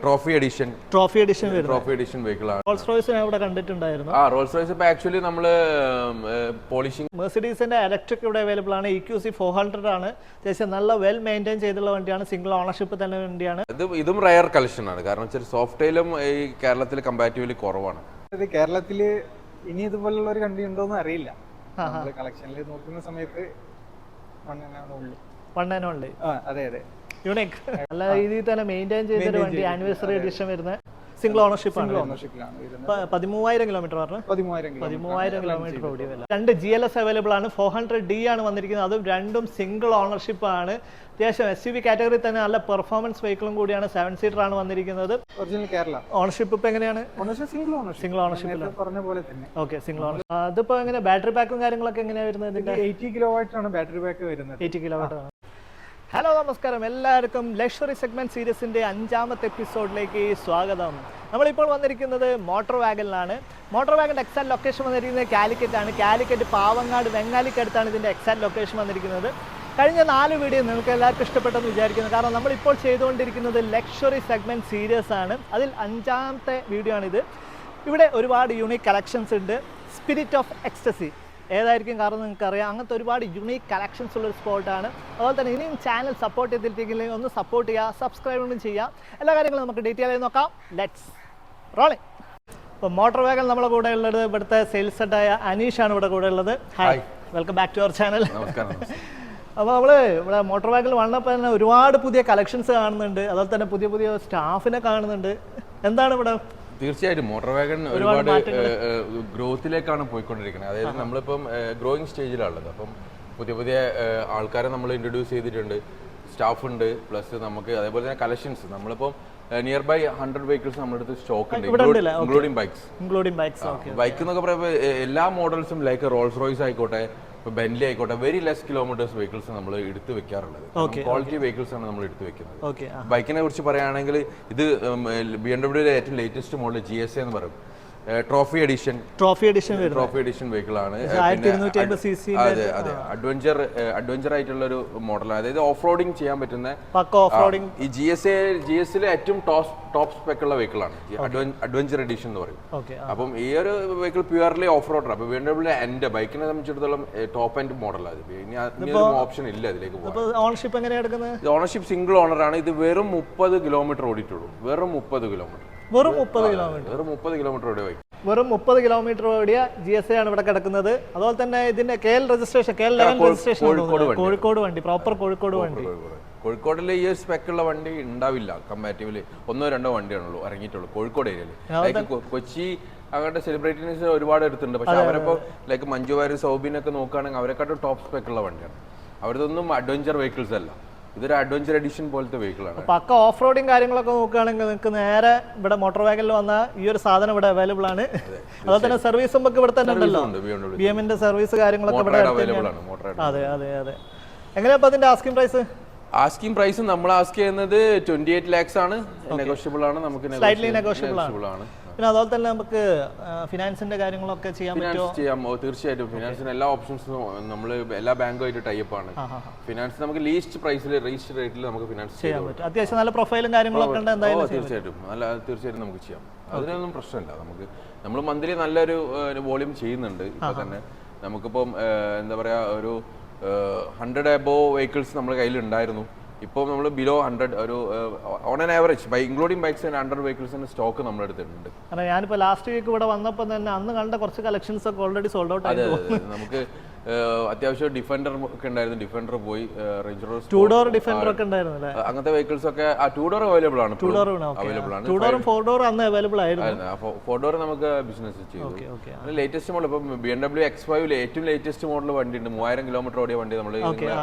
Trophy edition vehicle ആണ്. Rolls Royce ഞാൻ ഇവിടെ കണ്ടിട്ടുണ്ടായിരുന്നു. റോൾസ് റോയ്സ് ഇപ്പൊ ആക്ച്വലി നമ്മള് പോളിഷിംഗ്. മെർസിഡീസിന്റെ ഇലക്ട്രിക് ഇവിടെ അവൈലബിൾ ആണ്. EQC 400 ആണ്. അത്യാവശ്യം നല്ല വെൽ മെയിൻറ്റെയിൻ ചെയ്തുള്ള വണ്ടിയാണ്. സിംഗിൾ ഓണർഷിപ്പ് തന്നെ വണ്ടിയാണ്. ഇതും റയർ കളക്ഷൻ ആണ്. കാരണം വെച്ചാൽ സോഫ്റ്റ്വെയിലും ഈ കേരളത്തിൽ കമ്പാരിറ്റീവ്ലി കുറവാണ്. കേരളത്തില് ഇനി ഇതുപോലുള്ള ഒരു കണ്ടി ഉണ്ടോന്ന് അറിയില്ല. കളക്ഷനിൽ നോക്കുന്ന സമയത്ത് അതെ യുണീക് നല്ല രീതിയിൽ തന്നെ മെയിൻറ്റെയിൻ ചെയ്തൊരു വണ്ടി. ആനിവേഴ്സറി എഡിഷൻ വരുന്ന സിംഗിൾ ഓണർഷിപ്പ് ആണ്. 13,000 കിലോമീറ്റർ പറഞ്ഞു. 13,000 കിലോമീറ്റർ ഓടി വല്ല. 2 GLS അവൈലബിൾ ആണ്. 400D ആണ് വന്നിരിക്കുന്നത്. അതും രണ്ടും സിംഗിൾ ഓണർഷിപ്പ് ആണ്. അത്യാവശ്യം SUV കാറ്റഗറി തന്നെ നല്ല പെർഫോമൻസ് വെഹിക്കിളും കൂടിയാണ്. 7 സീറ്റർ ആണ് വന്നിരിക്കുന്നത്. ഓണർഷിപ്പ് ഇപ്പൊ എങ്ങനെയാണ്? സിംഗിൾ ഓണർഷിപ്പ് പറഞ്ഞ പോലെ തന്നെ. Okay, single ownership. അതിപ്പോ എങ്ങനെ ബാറ്ററി പാക്കും കാര്യങ്ങളൊക്കെ എങ്ങനെയാണ് വരുന്നത്? 80 കിലോവാട്ട് ആണ് ബാറ്ററി പാക്ക് വരുന്നത്. 80 കിലോവാട്ട് ആണ്. ഹലോ, നമസ്കാരം എല്ലാവർക്കും. ലക്ഷറി സെഗ്മെന്റ് സീരീസിന്റെ 5ാമത്തെ എപ്പിസോഡിലേക്ക് സ്വാഗതം. നമ്മളിപ്പോൾ വന്നിരിക്കുന്നത് മോട്ടോർ വാഗനിലാണ്. മോട്ടോർ വാഗൻ്റെ എക്സാക്ട് ലൊക്കേഷൻ വന്നിരിക്കുന്നത് കാലിക്കറ്റ് ആണ്. കാലിക്കറ്റ് പാവങ്ങാട് വെങ്ങാലിക്കടുത്താണ് ഇതിൻ്റെ എക്സാക്ട് ലൊക്കേഷൻ വന്നിരിക്കുന്നത്. കഴിഞ്ഞ 4 വീഡിയോ നിങ്ങൾക്ക് എല്ലാവർക്കും ഇഷ്ടപ്പെട്ടെന്ന് വിചാരിക്കുന്നു. കാരണം നമ്മളിപ്പോൾ ചെയ്തുകൊണ്ടിരിക്കുന്നത് ലക്ഷറി സെഗ്മെന്റ് സീരീസ് ആണ്. അതിൽ 5ാമത്തെ വീഡിയോ ആണിത്. ഇവിടെ ഒരുപാട് യൂണിക് കളക്ഷൻസ് ഉണ്ട്. സ്പിരിറ്റ് ഓഫ് എക്സ്റ്റസി ഏതായിരിക്കും കാരണം നിങ്ങൾക്കറിയാം. അങ്ങനത്തെ ഒരുപാട് യുണീക്ക് കളക്ഷൻസ് ഉള്ളൊരു സ്പോട്ടാണ്. അതുപോലെ തന്നെ ഇനിയും ചാനൽ സപ്പോർട്ട് ചെയ്തിട്ടില്ലെങ്കിൽ ഒന്ന് സപ്പോർട്ട് ചെയ്യുക, സബ്സ്ക്രൈബ് ചെയ്യുക. എല്ലാ കാര്യങ്ങളും നമുക്ക് ഡീറ്റെയിൽ ആയി നോക്കാം. Let's rolling. അപ്പോൾ മോട്ടോർ വാഗൻ നമ്മളെ കൂടെ ഉള്ളത് ഇവിടുത്തെ സെയിൽസ് ഹെഡായ അനീഷാണ് ഇവിടെ കൂടെ ഉള്ളത്. Hi, welcome back to our channel. അപ്പോൾ നമ്മൾ ഇവിടെ മോട്ടോർ വാഗനിൽ വന്നപ്പോൾ തന്നെ ഒരുപാട് പുതിയ കളക്ഷൻസ് കാണുന്നുണ്ട്. അതുപോലെ തന്നെ പുതിയ പുതിയ സ്റ്റാഫിനെ കാണുന്നുണ്ട്. എന്താണ് ഇവിടെ? തീർച്ചയായിട്ടും മോട്ടോർ വാഗൺ ഒരുപാട് ഗ്രോത്തിലേക്കാണ് പോയിക്കൊണ്ടിരിക്കുന്നത്. അതായത് നമ്മളിപ്പം ഗ്രോയിങ് സ്റ്റേജിലാണുള്ളത്. അപ്പം പുതിയ പുതിയ ആൾക്കാരെ നമ്മൾ ഇൻട്രൊഡ്യൂസ് ചെയ്തിട്ടുണ്ട്. സ്റ്റാഫ് ഉണ്ട്, പ്ലസ് നമുക്ക് അതേപോലെ തന്നെ കളക്ഷൻസ്. നമ്മളിപ്പം നിയർ ബൈ 100 വെഹിക്കിൾസ് നമ്മുടെ അടുത്ത് സ്റ്റോക്ക് ഉണ്ട്, ഇൻക്ലൂഡിംഗ് ബൈക്സ്. ബൈക്ക് എന്നൊക്കെ പറയുമ്പോൾ എല്ലാ മോഡൽസും ലൈക്ക് റോൾസ് റോയ്സ് ആയിക്കോട്ടെ, ബെന്റ്ലി ആയിക്കോട്ടെ, വെരി ലെസ് കിലോമീറ്റേഴ്സ് വെഹിക്കിൾസ് നമ്മൾ എടുത്ത് വെക്കാറുള്ളത്. ക്വാളിറ്റി വെഹിക്കിൾസ് ആണ് നമ്മൾ എടുത്ത് വെക്കുന്നത്. ബൈക്കിനെ കുറിച്ച് പറയുകയാണെങ്കിൽ ഇത് BMW ഏറ്റവും ലേറ്റസ്റ്റ് മോഡൽ GSA എന്ന് പറയും. ട്രോഫി എഡിഷൻ വെഹിക്കിൾ ആണ്. അതെ, അഡ്വഞ്ചർ ആയിട്ടുള്ള ഒരു മോഡലാണ്. അതായത് ഓഫ് റോഡിങ് ചെയ്യാൻ പറ്റുന്ന ഈ GSA ഏറ്റവും ടോപ്പ് സ്പെക് ഉള്ള വെഹിക്കിൾ ആണ് അഡ്വഞ്ചർ എഡിഷൻ എന്ന് പറയും. അപ്പം ഈ ഒരു വെഹിക്കിൾ പ്യുവർലി ഓഫ് റോഡർ. അപ്പൊ BMW എന്റെ ബൈക്കിനെ സംബന്ധിച്ചിടത്തോളം ടോപ്പ് എൻഡ് മോഡലാണ്. ഇനി ഓപ്ഷൻ ഇല്ല അതിലേക്ക് പോകാൻ. ഓണർഷിപ്പ് എങ്ങനെയാണ് എടുക്കുന്നത്? ഓണർഷിപ്പ് സിംഗിൾ ഓണർ ആണ്. ഇത് വെറും 30 കിലോമീറ്റർ ഓടിയിട്ടുള്ളൂ. വെറും 30 കിലോമീറ്റർ ഓടിയ ബൈക്ക്. വെറും 30 കിലോമീറ്റർ ഓടിയ GSA ആണ് ഇവിടെ കിടക്കുന്നത്. അതുപോലെ തന്നെ ഇതിന്റെ KL registration, KL registration, Kozhikode വണ്ടി, പ്രോപ്പർ കോഴിക്കോട് വണ്ടി. കോഴിക്കോടിൽ ഈ സ്പെക്കുള്ള വണ്ടി ഉണ്ടാവില്ല. കമ്പാരിറ്റീവ്ലി 1-2 വണ്ടിയാണുള്ളൂ ഇറങ്ങിയിട്ടുള്ളൂ കോഴിക്കോട് ഏരിയയിൽ. കൊച്ചി അങ്ങനത്തെ സെലിബ്രിറ്റീസ് ഒരുപാട് എടുത്തിട്ടുണ്ട്. പക്ഷെ അവരിപ്പോ ലൈക്ക് മഞ്ജു വാര്യർ, സൗബിനൊക്കെ നോക്കുകയാണെങ്കിൽ അവരെക്കാട്ടും ടോപ്പ് സ്പെക്കുള്ള വണ്ടിയാണ്. അവരതൊന്നും അഡ്വഞ്ചർ വെഹിക്കിൾസ് അല്ല. ഇതൊരു അഡ്വഞ്ചർ എഡിഷൻ പോലത്തെ വെഹിക്കിളാണ്. പക്ക ഓഫ് റോഡിങ് കാര്യങ്ങളൊക്കെ നോക്കുകയാണെങ്കിൽ നിങ്ങൾക്ക് നേരെ ഇവിടെ മോട്ടോർ വാഗനിൽ വന്ന ഈ ഒരു സാധനം ഇവിടെ അവൈലബിൾ ആണ്. അതുപോലെ തന്നെ സർവീസ് നമുക്ക് ഇവിടെ തന്നെ ഉണ്ടല്ലോ. BMന്റെ സർവീസ് കാര്യങ്ങളൊക്കെ ഇവിടെ അവൈലബിൾ ആണ്. അതെ. എങ്ങനെയാ അതിന്റെ ആസ്കിംഗ് പ്രൈസ്? നമ്മൾ ആസ്ക് ചെയ്യുന്നത് 28 lakhs ആണ്. നെഗോഷ്യബിൾ ആണ്. നമുക്ക് നെഗോഷ്യബിൾ ആണ്. പിന്നെ അതുപോലെ തന്നെ നമുക്ക് ഫിനാൻസിന്റെ കാര്യങ്ങളൊക്കെ ചെയ്യാൻ തീർച്ചയായിട്ടും ഫിനാൻസിന് എല്ലാ ഓപ്ഷൻസും നമ്മൾ എല്ലാ ബാങ്കുമായിട്ട് ടൈപ്പ് ആണ്. ഫിനാൻസ് നമുക്ക് ലീസ്റ്റ് പ്രൈസിൽ രജിസ്റ്റർ റേറ്റിൽ നമുക്ക് ഫിനാൻസ് ചെയ്യാൻ പറ്റും. അത്യാവശ്യം നല്ല പ്രൊഫൈലും കാര്യങ്ങളൊക്കെ ഉണ്ട്. എന്തായാലും തീർച്ചയായിട്ടും നമുക്ക് ചെയ്യാം. അതിനൊന്നും പ്രശ്നമില്ല. നമ്മൾ മന്ത്ലി നല്ലൊരു വോളിയം ചെയ്യുന്നുണ്ട്. ഇപ്പൊ തന്നെ നമുക്കിപ്പം എന്താ പറയാ ഒരു 100 above വെഹിക്കിൾസ് നമ്മുടെ കയ്യിൽ ഉണ്ടായിരുന്നു. ഇപ്പോൾ നമ്മൾ ബിലോ 100 ഒരു on an average including bikes 100 വെഹിക്കിൾസിന്റെ സ്റ്റോക്ക് നമ്മുടെ അടുത്തുണ്ട്. ഞാനിപ്പോൾ ലാസ്റ്റ് വീക്ക് ഇവിടെ വന്നപ്പോൾ തന്നെ അന്ന് കണ്ട കുറച്ച് കളക്ഷൻസ് ഒക്കെ ഓൾറെഡി സോൾഡ് ഔട്ട് ആയിരുന്നു. നമുക്ക് അത്യാവശ്യം ഡിഫൻഡർ ഒക്കെ ഉണ്ടായിരുന്നു. ഡിഫൻഡർ പോയി. റേഞ്ച് റോവർ 2 ഡോർ ഡിഫൻഡർ ഒക്കെ ഉണ്ടായിരുന്നു. അങ്ങനത്തെ വെഹിക്കിൾസ് ഒക്കെ 2 ഡോർ അവൈലബിൾ ആണ്. 2 ഡോറും 4 ഡോറും അന്ന് അവൈലബിൾ ആയിരുന്നു. 4 ഡോർ നമുക്ക് ബിസിനസ് ചെയ്തു. ലേറ്റസ്റ്റ് മോഡൽ ഇപ്പം BMW X5 ഏറ്റവും ലേറ്റസ്റ്റ് മോഡൽ വണ്ടി ഉണ്ട്. 3000 കിലോമീറ്റർ ഓടിയ വണ്ടി നമ്മൾ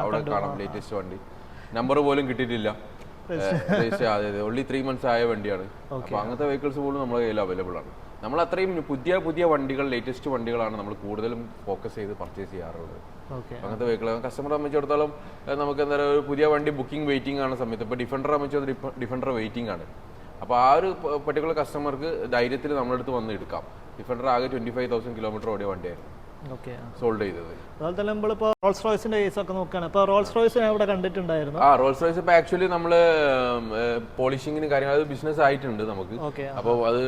അവിടെ കാണാം. ലേറ്റസ്റ്റ് വണ്ടി നമ്പർ പോലും കിട്ടിയിട്ടില്ല. ഓൺലി 3 months ആയ വണ്ടിയാണ്. അപ്പൊ അങ്ങനത്തെ വെഹിക്കിൾസ് പോലും നമ്മുടെ കയ്യിൽ അവൈലബിൾ ആണ്. നമ്മൾ അത്രയും പുതിയ വണ്ടികൾ, ലേറ്റസ്റ്റ് വണ്ടികളാണ് നമ്മൾ കൂടുതലും ഫോക്കസ് ചെയ്ത് പർച്ചേസ് ചെയ്യാറുള്ളത്. അങ്ങനത്തെ വെഹിക്കിൾ കസ്റ്റമറെ സംബന്ധിച്ചിടത്തോളം നമുക്ക് എന്താ പറയുക, ഒരു പുതിയ വണ്ടി ബുക്കിംഗ് വെയിറ്റിംഗ് ആണ് സമയത്ത്. ഇപ്പോൾ ഡിഫൻഡറെ സംബന്ധിച്ച് ഡിഫൻഡർ വെയിറ്റിംഗ് ആണ്. അപ്പോൾ ആ ഒരു പർട്ടിക്കുലർ കസ്റ്റമർക്ക് ധൈര്യത്തിൽ നമ്മുടെ അടുത്ത് വന്ന് എടുക്കാം. ഡിഫൻഡർ ആകെ 25,000 കിലോമീറ്റർ ഓടിയ വണ്ടിയായിരുന്നു. ഓക്കെ. സോൾഡ് ചെയ്തത്. അതുപോലെ തന്നെ നമ്മളിപ്പോൾ റോൾസ് റോയ്സിന്റെ കേസൊക്കെ നോക്കുകയാണ്. ഇപ്പോൾ റോൾസ് റോയ്സ് ഞാൻ ഇവിടെ കണ്ടിട്ടുണ്ടായിരുന്നു. റോൾസ് റോയ്സ് ഇപ്പോൾ ആക്ച്വലി നമ്മൾ പോളിഷിങ്ങിന് കാര്യങ്ങൾ അത് ബിസിനസ് ആയിട്ടുണ്ട് നമുക്ക്. ഓക്കെ. അപ്പോൾ അത്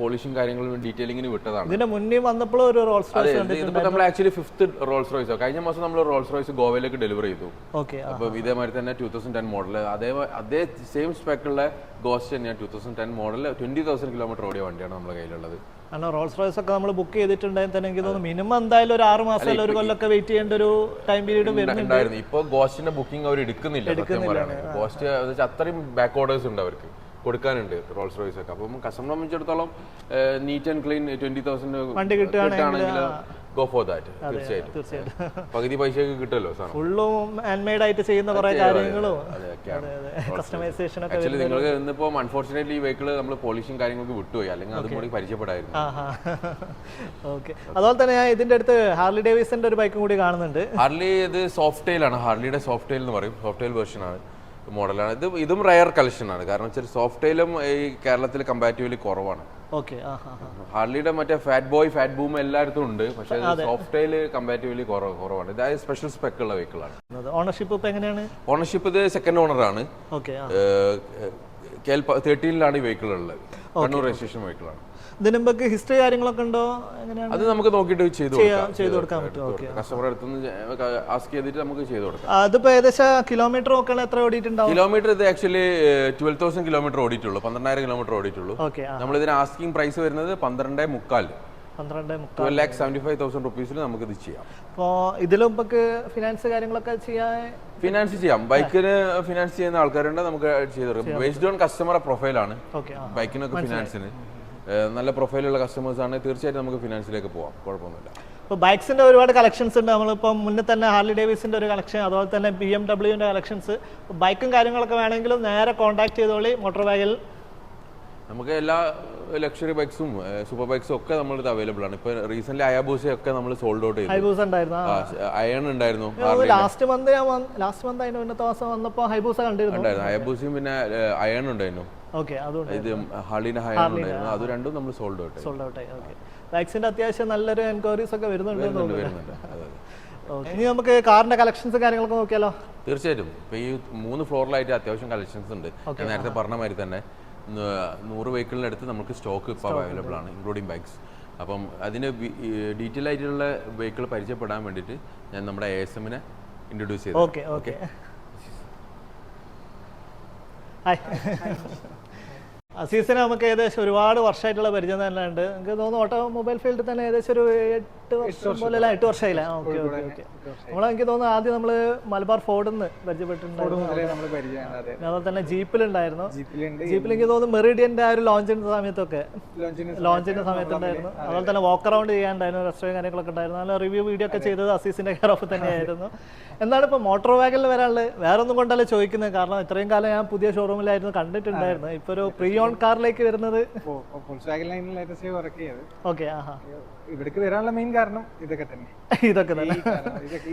പോളിഷിംഗ് കാര്യങ്ങളും ഡീറ്റെയിലിങ്ങിന് വിട്ടതാണ്. ഇതിന്റെ മുന്നേ വന്നപ്പോൾ ഒരു റോൾസ് റോയ്സ് ഇതിപ്പോൾ നമ്മൾ ആക്ച്വലി 5th റോൾസ് റോയ്സ് കഴിഞ്ഞ മാസം നമ്മൾ റോൾസ് റോയ്സ് ഗോവയിലേക്ക് ഡെലിവറി ചെയ്തു. ഓക്കെ. അപ്പോൾ ഇതേമാതിരി തന്നെ 2010 മോഡൽ അതേ സെയിം സ്പെക്കുള്ള ഗോസ്റ്റ് തന്നെയാണ് 2010 മോഡൽ 20,000 കിലോമീറ്റർ ഓടിയ വണ്ടിയാണ് നമ്മുടെ കയ്യിലുള്ളത്. കാരണം റോൾസ് റോയ്സ് ഒക്കെ നമ്മൾ ബുക്ക് ചെയ്തിട്ടുണ്ടെങ്കിൽ തന്നെ എനിക്ക് തോന്നുന്നു മിനിമം എന്തായാലും ഒരു 6 മാസം അല്ലെങ്കിൽ ഒരു കൊല്ലമൊക്കെ വെയിറ്റ് ചെയ്യേണ്ട ഒരു ടൈം പീരീഡ് വരുന്നുണ്ടായിരുന്നു. ഇപ്പോൾ ഗോസ്റ്റിന്റെ ബുക്കിംഗ് അവർ എടുക്കുന്നില്ല. ഗോസ്റ്റ് അത്രയും ബാക്ക് ഓർഡേഴ്സ് ഉണ്ട് അവർക്ക് കൊടുക്കാനുണ്ട് റോൾസ് റോയ്സ് ഒക്കെ. അപ്പം കസ്റ്റമറെ സംബന്ധിച്ചിടത്തോളം നീറ്റ് ആൻഡ് ക്ലീൻ 20,000 വണ്ടി കിട്ടുകയാണെങ്കിൽ ഗോ ഫോർ ദാറ്റ്. തീർച്ചയായിട്ടും പകുതി പൈസയൊക്കെ കിട്ടുമല്ലോ സാധനം. ഫുള്ളും ഹാൻഡ് മെയ്ഡ് ആയിട്ട് ചെയ്യുന്ന കുറെ കാര്യങ്ങളും കസ്റ്റമൈസേഷൻ ഒക്കെ. ആക്ച്വലി നിങ്ങൾക്ക് ഇന്നിപ്പോൾ അൺഫോർച്ചുനേറ്റ്ലി ഈ വെഹിക്കിൾ നമ്മൾ പോളിഷിംഗ് കാര്യങ്ങൾക്ക് വിട്ടുപോയി, അല്ലെങ്കിൽ അതും കൂടി പരിചയപ്പെടായിരുന്നു. ഓക്കെ. അതുപോലെ തന്നെ ഞാൻ ഇതിന്റെ അടുത്ത് ഹാർലി ഡേവിഡ്സന്റെ ഒരു ബൈക്കും കൂടി കാണുന്നുണ്ട്. ഹാർലി ഇത് സോഫ്റ്റ് ടെയിൽ ആണ്. ഹാർലിയുടെ സോഫ്റ്റ് ടെയിൽ എന്ന് പറയും. സോഫ്റ്റ് ടെയിൽ വെർഷൻ ആണ്, മോഡലാണ്. ഇതും റയർ കളക്ഷൻ ആണ്. കാരണം വെച്ചാൽ സോഫ്റ്റ് ടെയിലും ഈ കേരളത്തിൽ കമ്പാരിറ്റീവ്ലി കുറവാണ്. ഓക്കെ. ഹാർലിയുടെ മറ്റേ ഫാറ്റ് ബോയ് ഫാറ്റ് ബൂം എല്ലായിടത്തും ഉണ്ട്, പക്ഷേ സോഫ്റ്റ് ടെയിൽ കമ്പാരിറ്റീവ്ലി കുറവാണ്. ഇതായത് സ്പെഷ്യൽ സ്പെക്ക് ഉള്ള വെഹിക്കിൾ ആണ്. ഓണർഷിപ്പ് ഇപ്പൊ എങ്ങനെയാണ്? ഓണർഷിപ്പ് ഇത് സെക്കൻഡ് ഓണർ ആണ്. ഓക്കെ. KL 13 ഈ വെഹിക്കിൾ ഉള്ളത്. കണ്ണൂർ രജിസ്ട്രേഷൻ വെഹിക്കിൾ ആണ്. ഇതിന് മുമ്പ് ഹിസ്റ്ററി കാര്യങ്ങളൊക്കെ ഉണ്ടോ? എങ്ങനെയാണ്? അത് നമുക്ക് നോക്കിയിട്ട് ചെയ്തു കൊടുക്കാൻ പറ്റും. കസ്റ്റമർ അടുത്തുനിന്ന് ആസ്ക് ചെയ്തിട്ട് നമുക്ക് ചെയ്തു കൊടുക്കാം. അതിപ്പോ ഏകദേശം കിലോമീറ്റർ ഒക്കെ എത്ര ഓടിയിട്ടുണ്ടാവും? കിലോമീറ്റർ ഇത് ആക്ച്വലി 12,000 കിലോമീറ്റർ ഓടിയിട്ടുള്ളൂ. 12,000 കിലോമീറ്റർ ഓടിയിട്ടുള്ളൂ. നമ്മൾ ഇതിന് ആസ്കിംഗ് പ്രൈസ് വരുന്നത് 12,500,000. 12,75,000 റുപ്പീസിൽ നമുക്ക് ഇത് ചെയ്യാം. അപ്പോൾ ഇതിലും ഫിനാൻസ് കാര്യങ്ങളൊക്കെ ഫിനാൻസ് ചെയ്യാം. ബൈക്കിന് ഫിനാൻസ് ചെയ്യുന്ന ആൾക്കാരുണ്ട്, നമുക്ക് ചെയ്ത് കൊടുക്കാം. Based on കസ്റ്റമറെ പ്രൊഫൈലാണ്. ബൈക്കിനൊക്കെ ഫിനാൻസിന് നല്ല പ്രൊഫൈലുള്ള കസ്റ്റമേഴ്സ് ആണ്, തീർച്ചയായിട്ടും നമുക്ക് ഫിനാൻസിലേക്ക് പോവാം, കുഴപ്പമൊന്നുമില്ല. ഇപ്പോൾ ബൈക്സിന്റെ ഒരുപാട് കളക്ഷൻസ് ഉണ്ട്. നമ്മളിപ്പം മുന്നേ തന്നെ ഹാർലി ഡേവിഡ്സിന്റെ ഒരു കളക്ഷൻ, അതുപോലെ തന്നെ BMW കളക്ഷൻസ്. ബൈക്കും കാര്യങ്ങളൊക്കെ വേണമെങ്കിലും നേരെ കോൺടാക്ട് ചെയ്തോളി മോട്ടോർ വാഗനിൽ. നമുക്ക് എല്ലാ ലക്ഷറി ബൈക്സും സൂപ്പർ ബൈക്സും ഒക്കെ നമ്മളിത് അവൈലബിൾ ആണ്. ഇപ്പൊ റീസെന്റ് ഹയാബൂസ ഒക്കെ നമ്മൾ സോൾഡ് ഔട്ട് ചെയ്തു. ഹൈബൂസ ഉണ്ടായിരുന്നു, അയൺ ഉണ്ടായിരുന്നു. ലാസ്റ്റ് മന്ത് അതിന്റെ മുന്നത്തെ മാസം വന്നപ്പോൾ ഹൈബൂസ കണ്ടിരുന്നു. ഹയാബൂസയും പിന്നെ അയൺ ഉണ്ടായിരുന്നു. ഇത് ഹാർലിന്റെ ഹയൺ ഉണ്ടായിരുന്നു. അത് രണ്ടും നമ്മൾ സോൾഡ് ഔട്ട് ആയി. ബൈക്സിന്റെ അത്യാവശ്യം നല്ലൊരു എൻക്വയറീസ് ഒക്കെ വരുന്നുണ്ട്. ഇനി നമുക്ക് കാറിന്റെ കളക്ഷൻസ് കാര്യങ്ങളൊക്കെ നോക്കിയാലോ? തീർച്ചയായിട്ടും. ഇപ്പൊ ഈ 3 ഫ്ലോറിലായിട്ട് അത്യാവശ്യം കളക്ഷൻസ് ഉണ്ട്. ഞാൻ നേരത്തെ പറഞ്ഞ മാതിരി തന്നെ 100 വെഹിക്കിളിൻ്റെ അടുത്ത് നമുക്ക് സ്റ്റോക്ക് ഇപ്പോൾ അവൈലബിൾ ആണ്, ഇൻക്ലൂഡിങ് ബൈക്സ്. അപ്പം അതിന് ഡീറ്റെയിൽ ആയിട്ടുള്ള വെഹിക്കിൾ പരിചയപ്പെടാൻ വേണ്ടിയിട്ട് ഞാൻ നമ്മുടെ ASM-നെ ഇൻട്രൊഡ്യൂസ് ചെയ്തു. ഓക്കെ. അസീസിനെ നമുക്ക് ഏകദേശം ഒരുപാട് വർഷമായിട്ടുള്ള പരിചയം തന്നെ ഉണ്ട്. എനിക്ക് തോന്നുന്നു ഓട്ടോമൊബൈൽ ഫീൽഡിൽ തന്നെ ഏകദേശം ഒരു 8 വർഷം പോലെ 8 വർഷമായില്ല. ഓക്കെ. എനിക്ക് തോന്നുന്നു ആദ്യം നമ്മൾ മലബാർ ഫോർഡിൽ നിന്ന് പരിചയപ്പെട്ടിട്ടുണ്ടായിരുന്നു. അതുപോലെ തന്നെ ജീപ്പിലുണ്ടായിരുന്നു. ജീപ്പിൽ എനിക്ക് തോന്നുന്നു മെറിഡിയന്റെ ആ ഒരു ലോഞ്ചിന്റെ സമയത്തൊക്കെ സമയത്തുണ്ടായിരുന്നു. അതുപോലെ തന്നെ വാക്ക് അറൗണ്ട് ചെയ്യാനുണ്ടായിരുന്നു, റെസ്റ്റോറൻറ്റ് കാര്യങ്ങളൊക്കെ ഉണ്ടായിരുന്നു. നല്ല റിവ്യൂ വീഡിയോ ഒക്കെ ചെയ്തത് അസീസിന്റെ കെയർ ഓഫ് തന്നെയായിരുന്നു. എന്താണ് ഇപ്പോൾ മോട്ടോർ വാഗനിൽ വരാനുള്ളത്? വേറെ ഒന്നും കൊണ്ടല്ല ചോദിക്കുന്നത്, കാരണം ഇത്രയും കാലം ഞാൻ പുതിയ ഷോറൂമിലായിരുന്നു കണ്ടിട്ടുണ്ടായിരുന്നു. ഇപ്പൊ ഒരു പ്രീ ഓൺ കാറിലേക്ക് വരുന്നത് ഇവിടേക്ക് വരാനുള്ള മെയിൻ കാരണം ഇതൊക്കെ തന്നെ.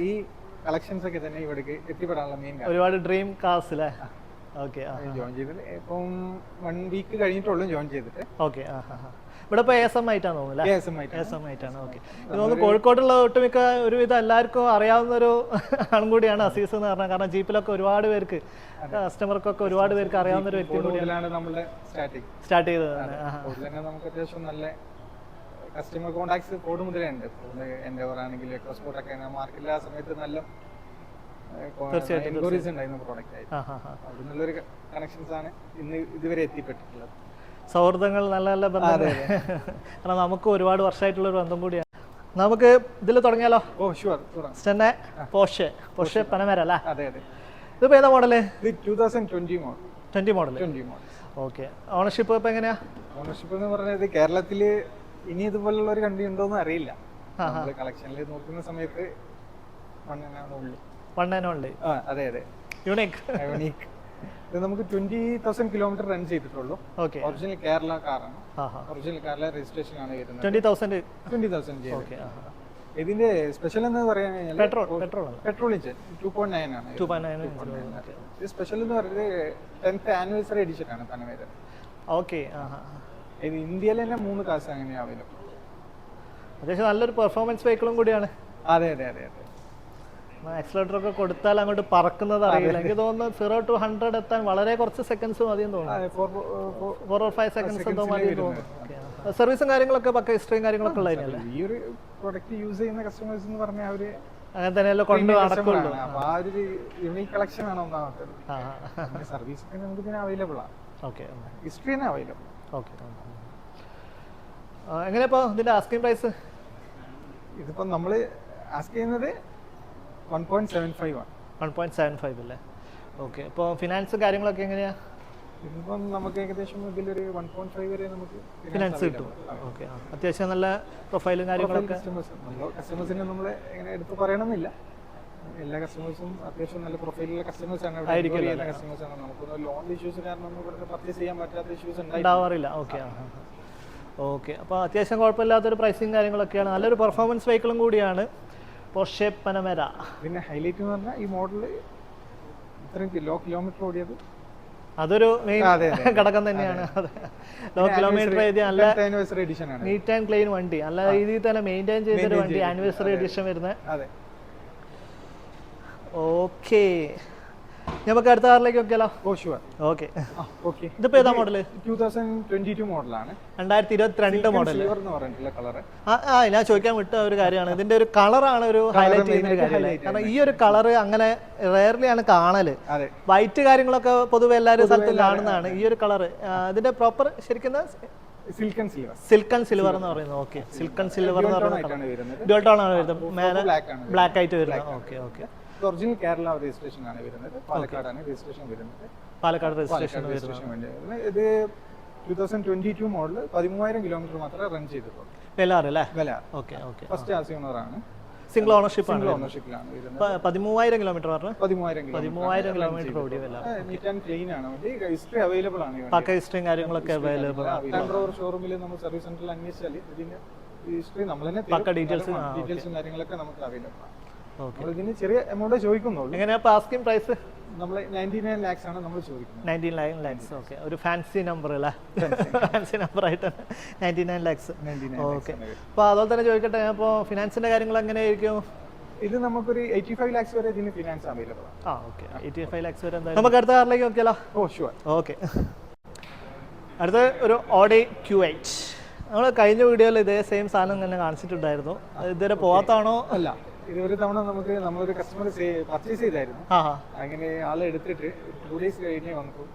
ഈ കളക്ഷൻസ് ഒക്കെ തന്നെ ഇവിടേക്ക് എത്തിപ്പെടാനുള്ള മെയിൻ കാരണം. ഒരുപാട് ഡ്രീം കാർസ് അല്ലേ? ജോയിൻ ചെയ്തിട്ട് ഇപ്പം 1 വീക്ക് കഴിഞ്ഞിട്ടുള്ളൂ ജോയിൻ ചെയ്തിട്ട്. ഓക്കെ. ഇവിടെ ഇപ്പോൾ ASM ആയിട്ടാണ് തോന്നുന്നു. ASM ആയിട്ടാണ്. ഓക്കെ. തോന്നുന്നു കോഴിക്കോടുള്ള ഒട്ടുമിക്ക ഒരുവിധം എല്ലാവർക്കും അറിയാവുന്ന ഒരു ആളും കൂടിയാണ് അസീസ് എന്ന് പറഞ്ഞാൽ. കാരണം ജീപ്പിലൊക്കെ ഒരുപാട് പേർക്ക്, കസ്റ്റമർക്കൊക്കെ ഒരുപാട് പേർക്ക് അറിയാവുന്ന ഒരു വ്യക്തി കൂടിയാണ് സ്റ്റാർട്ട് ചെയ്തത്. നമുക്ക് അത്യാവശ്യം നല്ല കസ്റ്റമർ കോൺടാക്ട്സ് ഫോർഡ് മുതലേ ഉണ്ട്. എൻഡവർ ആണെങ്കിൽ എക്കോസ്പോർട്ട് ഒക്കെ മാർക്കറ്റിൽ ആ സമയത്ത് നല്ല എൻക്വയറീസ് ഉണ്ടായിരുന്നു പ്രോഡക്റ്റ് ആയിട്ട്. അതിനുള്ളൊരു കണക്ഷൻസ് ആണ് ഇന്ന് ഇതുവരെ എത്തിപ്പെട്ടിട്ടുള്ളത്. സൗഹൃദങ്ങൾ നല്ല നല്ല ബന്ധം. കാരണം നമുക്ക് ഒരുപാട് വർഷമായിട്ടുള്ള ഒരു ബന്ധം കൂടിയാണ്. നമുക്ക് ഇതിൽ തുടങ്ങിയാലോ? സ്റ്റെന്നെ പോർഷെ പനമേര അല്ലേ? ഇതിപ്പോ ഏതാ മോഡല്? 2020 മോഡൽ. ഓക്കെ. ഓണർഷിപ്പ് ഇപ്പൊ എങ്ങനെയാ? ഓണർഷിപ്പ് എന്ന് പറഞ്ഞത് കേരളത്തില് ഇനി ഇതുപോലുള്ള ഒരു കണ്ടി ഉണ്ടോന്ന് അറിയില്ല. കളക്ഷനിൽ നോക്കുന്ന സമയത്ത് 1 ഓൺലി. അതെ. യുണീക്ക്. ഇത് നമുക്ക് 20,000 കിലോമീറ്റർ റൺ ചെയ്തിട്ടുള്ളൂ. ഒറിജിനൽ കേരള കാറാണ്. ഒറിജിനൽ കേരള രജിസ്ട്രേഷൻ ആണ് വരുന്നത്. 20,000. ഇതിന്റെ സ്പെഷ്യൽ എന്ന് പറയാൻ പെട്രോൾ ഇഞ്ചിൻ 2.9 ആണ്. ഇത് സ്പെഷ്യൽ എന്ന് പറയുന്നത് 10th ആനിവേഴ്സറി എഡിഷൻ ആണ് പനമേര. ഓക്കെ. ഇത് ഇന്ത്യയിൽ തന്നെ 3 കാർസ് അങ്ങനെയാണ് അവൈലബിൾ. അത്യാവശ്യം നല്ലൊരു പെർഫോമൻസ് വെഹിക്കിളും കൂടിയാണ്. അതെ അതെ അതെ അതെ. ആക്സിലേറ്റർ ഒക്കെ കൊടുത്താൽ അങ്ങോട്ട് പറക്കുന്നത് അറിയില്ല. എനിക്ക് തോന്നുന്നു 0 to 100 എത്താൻ വളരെ കുറച്ച് സെക്കൻഡ്സ് മതിയെന്ന് തോന്നുന്നു. 4 or 5 സെക്കൻഡ്സ് എന്തോ മതി തോന്നുന്നു. സർവീസും കാര്യങ്ങളൊക്കെ പക്ക ഹിസ്റ്ററിയും കാര്യങ്ങളൊക്കെ ഉള്ളതിനല്ലേ. ഈ ഒരു പ്രൊഡക്റ്റ് യൂസ് ചെയ്യുന്ന കസ്റ്റമേഴ്സ് എന്ന് പറഞ്ഞാൽ അവര് അങ്ങനെ തന്നെയല്ലോ കൊണ്ട് നടക്കുള്ളൂ. അപ്പൊ ആ ഒരു യൂണീക് കളക്ഷൻ ആണ് ഒന്നാമത്തെ. സർവീസ് നമുക്ക് ഇതിന് അവൈലബിൾ ആണ്. ഓക്കെ, ഹിസ്റ്ററി തന്നെ അവൈലബിൾ. ഓക്കെ. എങ്ങനെയാ ഇതിന്റെ ആസ്കിംഗ് പ്രൈസ്? ഇതിപ്പോ നമ്മള് ആസ്ക് ചെയ്യുന്നത് 1.75 ആണ്. 1.75 അല്ലേ? ഓക്കെ. അപ്പോൾ ഫിനാൻസ് കാര്യങ്ങളൊക്കെ എങ്ങനെയാ? ഇതിപ്പം നമുക്ക് ഏകദേശം ഇതിലൊരു 1.5 വരെ നമുക്ക് ഫിനാൻസ് കിട്ടും. ഓക്കെ. അത്യാവശ്യം നല്ല പ്രൊഫൈലും കാര്യങ്ങളൊക്കെ. കസ്റ്റമേഴ്സിനെ നമ്മൾ എങ്ങനെ എടുത്ത് പറയണമെന്നില്ല, എല്ലാ കസ്റ്റമേഴ്സും അത്യാവശ്യം നല്ല പ്രൊഫൈലുള്ള കസ്റ്റമേഴ്സ് ആണ്. കസ്റ്റമേഴ്സ് ആണ്. നമുക്കൊന്നും ലോൺ ഇഷ്യൂസ് കാരണം ഇവിടുത്തെ പർച്ചേസ് ചെയ്യാൻ പറ്റാത്ത ഇഷ്യൂസ് ഉണ്ടാവാറില്ല. ഓക്കെ. ഓക്കെ. അപ്പോൾ അത്യാവശ്യം കുഴപ്പമില്ലാത്തൊരു പ്രൈസിങ് കാര്യങ്ങളൊക്കെയാണ്. നല്ലൊരു പെർഫോമൻസ് വെഹിക്കിളും കൂടിയാണ് പോർഷെ പനമേര. പിന്നെ ഹൈലൈറ്റ് എന്ന് പറഞ്ഞാൽ ഈ മോഡൽ ഇത്രയും ലോ കിലോമീറ്റർ ഓടിയത് അതൊരു മെയിൻ ഘടകം തന്നെയാണ്. ലോ കിലോമീറ്റർ എഴുതിയ നല്ല നീറ്റ് ആൻഡ് ക്ലീൻ വണ്ടി, നല്ല രീതിയിൽ തന്നെ മെയിൻറ്റെയിൻ ചെയ്തൊരു വണ്ടി, ആനിവേഴ്സറി എഡിഷൻ വരുന്നത്. ഓക്കെ, നമുക്ക് അടുത്ത കാറിലേക്ക് നോക്കിയാലോ? ഓക്കെ. ഇതിപ്പോ ഏതാ മോഡല്? 2022 മോഡലാണ്. 2022 മോഡൽ. ഞാൻ ചോദിക്കാൻ വിട്ട ഒരു കാര്യമാണ്, ഇതിന്റെ ഒരു കളറാണ് ഒരു ഹൈലൈറ്റ് ചെയ്യുന്ന ഒരു കാര്യമല്ലേ. കാരണം ഈ ഒരു കളർ അങ്ങനെ റെയർലി ആണ് കാണല്. വൈറ്റ് കാര്യങ്ങളൊക്കെ പൊതുവെ എല്ലാവരും സ്ഥലത്തും കാണുന്നതാണ്. ഈ ഒരു കളർ ഇതിന്റെ പ്രോപ്പർ ശരിക്കും സിൽക്കൺ സിൽവർ എന്ന് പറയുന്നത്. ഓക്കെ, സിൽക്കൺ സിൽവർ എന്ന് പറയുന്നത് ഡ്യുവൽ ടോൺ ആണ് വരുന്നത്, മേലെ ബ്ലാക്ക് ആയിട്ട് വരുന്നത്. Okay. Okay. Original Kerala registration ആണ് വരുന്നത്. പാലക്കാടാണ് രജിസ്ട്രേഷൻ വരുന്നത്. പാലക്കാട് രജിസ്ട്രേഷൻ വരുന്നത്. ഇത് 2022 മോഡൽ 13,000 കിലോമീറ്റർ മാത്രമേ റൺ ചെയ്തിട്ടുള്ളൂ. ഫസ്റ്റ് ആസി ഓണർ ആണ്. സിംഗിൾ ഓണർഷിപ്പ് ആണ്. ഓണർഷിപ്പിലാണ് വരുന്നത്. 13,000 കിലോമീറ്റർ പറഞ്ഞു. 13,000 കിലോമീറ്റർ ഓടി. നീറ്റ് ആൻഡ് ക്ലീൻ ആണ് വണ്ടി. ഹിസ്റ്ററി അവൈലബിൾ ആണ്. പക്ക ഹിസ്റ്ററിയും കാര്യങ്ങളൊക്കെ അവൈലബിൾ ആണ്. ഷോറൂമിൽ നമ്മൾ സർവീസ് സെന്ററിൽ അന്വേഷിച്ചാൽ ഇതിന്റെ ഹിസ്റ്ററി നമ്മൾ തന്നെ പക്ക ഡീറ്റെയിൽസും കാര്യങ്ങളൊക്കെ നമുക്ക് അവൈലബിൾ ആണ്. ഇതിന് ചെറിയ എമൗണ്ട് ചോദിക്കുന്നുള്ളൂ. എങ്ങനെയാ ആസ്കിംഗ് പ്രൈസ്? നമ്മൾ 99 lakhs ആണ് നമ്മൾ ചോദിക്കുന്നത്. 99 lakhs. ഓക്കെ, ഒരു ഫാൻസി നമ്പർ അല്ലേ? ഫാൻസി നമ്പർ ആയിട്ട് 99 lakhs. ഓക്കെ. അപ്പോൾ അതുപോലെ തന്നെ ചോദിക്കട്ടെ, അപ്പോൾ ഫിനാൻസിന്റെ കാര്യങ്ങൾ എങ്ങനെയായിരിക്കും? ഇത് നമുക്കൊരു 85 lakhs വരെ ഇതിന് ഫിനാൻസ് അവൈലബിൾ ആണ്. ഓക്കെ, 85 lakhs വരെ. നമുക്ക് അടുത്ത കാറിലേക്ക് നോക്കിയാലോ? ഷുവർ. ഓക്കെ. അടുത്ത ഒരു ഓഡി Q8. നമ്മൾ കഴിഞ്ഞ വീഡിയോയിൽ ഇതേ സെയിം സാധനം തന്നെ കാണിച്ചിട്ടുണ്ടായിരുന്നു. ഇതുവരെ പോകാത്താണോ? അല്ല, ഇത് ഒരു തവണ നമ്മളൊരു കസ്റ്റമർ പർച്ചേസ് ചെയ്തായിരുന്നു. അങ്ങനെ ആളെ എടുത്തിട്ട് 2 days കഴിഞ്ഞേ വന്നപ്പോൾ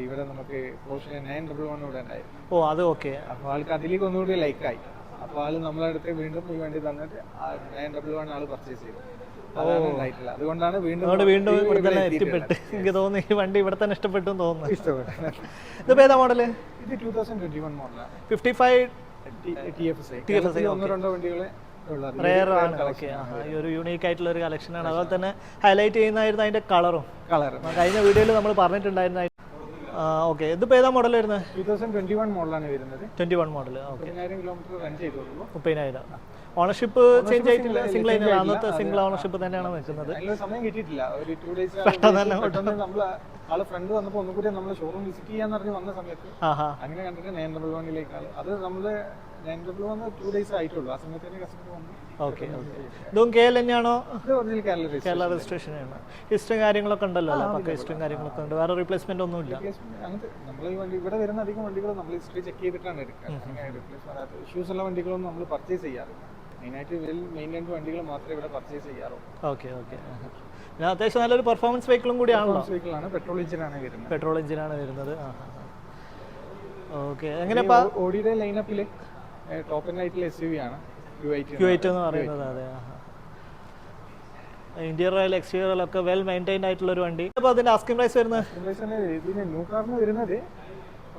ഇവിടെ നമുക്ക് പോർഷെ 911 ഇവിടെ ഉണ്ടായിരുന്നു. അത് ഓക്കെ. അപ്പോൾ ആൾക്ക് അതിലേക്ക് ഒന്നുകൂടി ലൈക്കായി. അപ്പോൾ ആള് നമ്മളടുത്ത് വീണ്ടും ഈ വണ്ടി തന്നിട്ട് 911 ആള് പർച്ചേസ് ചെയ്തു. അതുകൊണ്ടാണ് വീണ്ടും ഇവിടെ തന്നെ എത്തിപ്പെട്ട്. എനിക്ക് തോന്നുന്നു ഈ വണ്ടി ഇവിടെ തന്നെ ഇഷ്ടപ്പെട്ടു തോന്നുന്നു. ഇതിപ്പോ ഏതാ മോഡല്? ഇത് 2021 മോഡലാണ്. 55 TFSI. 1-2 വണ്ടികളെ റെയർ ആണ്. ഓക്കെ. ഈ ഒരു യൂണീക്ക് ആയിട്ടുള്ള ഒരു കളക്ഷൻ ആണ്. അതുപോലെ തന്നെ ഹൈലൈറ്റ് ചെയ്യുന്നതായിരുന്നു അതിന്റെ കളറും. കഴിഞ്ഞ വീഡിയോയിൽ നമ്മൾ പറഞ്ഞിട്ടുണ്ടായിരുന്നു. ഓക്കെ, ഇതിപ്പോ ഏതാ മോഡൽ വരുന്നത്? 2021 മോഡലാണ് വരുന്നത്. 21 മോഡൽ. ഓക്കെ. 30,000 കിലോമീറ്റർ റൺ ചെയ്തിട്ടുള്ളൂ. 30,000. ഓണർഷിപ്പ് ചേഞ്ച് ആയിട്ടില്ല, സിംഗിൾ ആയിട്ട് അന്നത്തെ സിംഗിൾ ഓണർഷിപ്പ് തന്നെയാണ് നിൽക്കുന്നത്. സമയം കിട്ടിയിട്ടില്ല. ഒരു 2 days പെട്ടെന്ന് നമ്മൾ ആളെ ഫ്രണ്ട് വന്നപ്പോൾ ഒന്നുകൂടി നമ്മൾ ഷോറൂം വിസിറ്റ് ചെയ്യാന്ന് പറഞ്ഞ് വന്ന സമയത്ത് അങ്ങനെ കണ്ടിട്ട് 911 അത് നമ്മള് 911 2 days ആയിട്ടുള്ളൂ. ആ സമയത്ത് കസ്റ്റമർ വന്നു. ഓക്കെ. ഇതും KL തന്നെയാണോ? കേരള രജിസ്ട്രേഷൻ ആണ്. ഹിസ്റ്ററിയും കാര്യങ്ങളൊക്കെ ഉണ്ടല്ലോ അല്ലേ? പക്ക ഹിസ്റ്ററിയും കാര്യങ്ങളൊക്കെ ഉണ്ട്. വേറെ റീപ്ലേസ്മെന്റ് ഒന്നും ഇല്ല. നമ്മൾ ഈ വണ്ടി ഇവിടെ വരുന്ന അധികം വണ്ടികൾ നമ്മൾ ഹിസ്റ്ററി ചെക്ക് ചെയ്തിട്ടാണ് എടുക്കുക. ഇഷ്യൂസ് ഉള്ള വണ്ടികളൊന്നും നമ്മൾ പർച്ചേസ് ചെയ്യാറില്ല. മെയിനായിട്ട് വെൽ മെയിൻറ്റൈൻഡ് വണ്ടികൾ മാത്രമേ ഇവിടെ പർച്ചേസ് ചെയ്യാറുള്ളൂ. ഓക്കെ. പിന്നെ അത്യാവശ്യം നല്ലൊരു പെർഫോമൻസ് വെഹിക്കിളും കൂടിയാണല്ലോ. പെട്രോൾ എഞ്ചിനാണ് വരുന്നത്. ഓക്കെ. എങ്ങനെ ഓഡിയുടെ ലൈനപ്പിൽ ടോപ്പ് ആൻഡ് റൈറ്റിൽ SUV ആണ് Q8 എന്ന് പറയുന്നത്. അതെ. ഇന്റീരിയർ എക്സ്റ്റീരിയർ ഒക്കെ വെൽ മെയിൻറ്റൈൻഡ് ആയിട്ടുള്ള ഒരു വണ്ടി. അപ്പോൾ അതിന്റെ ആസ്കിംഗ് പ്രൈസ് വരുന്നത്? ഇതിന് ന്യൂ കാറിന് വരുന്നത്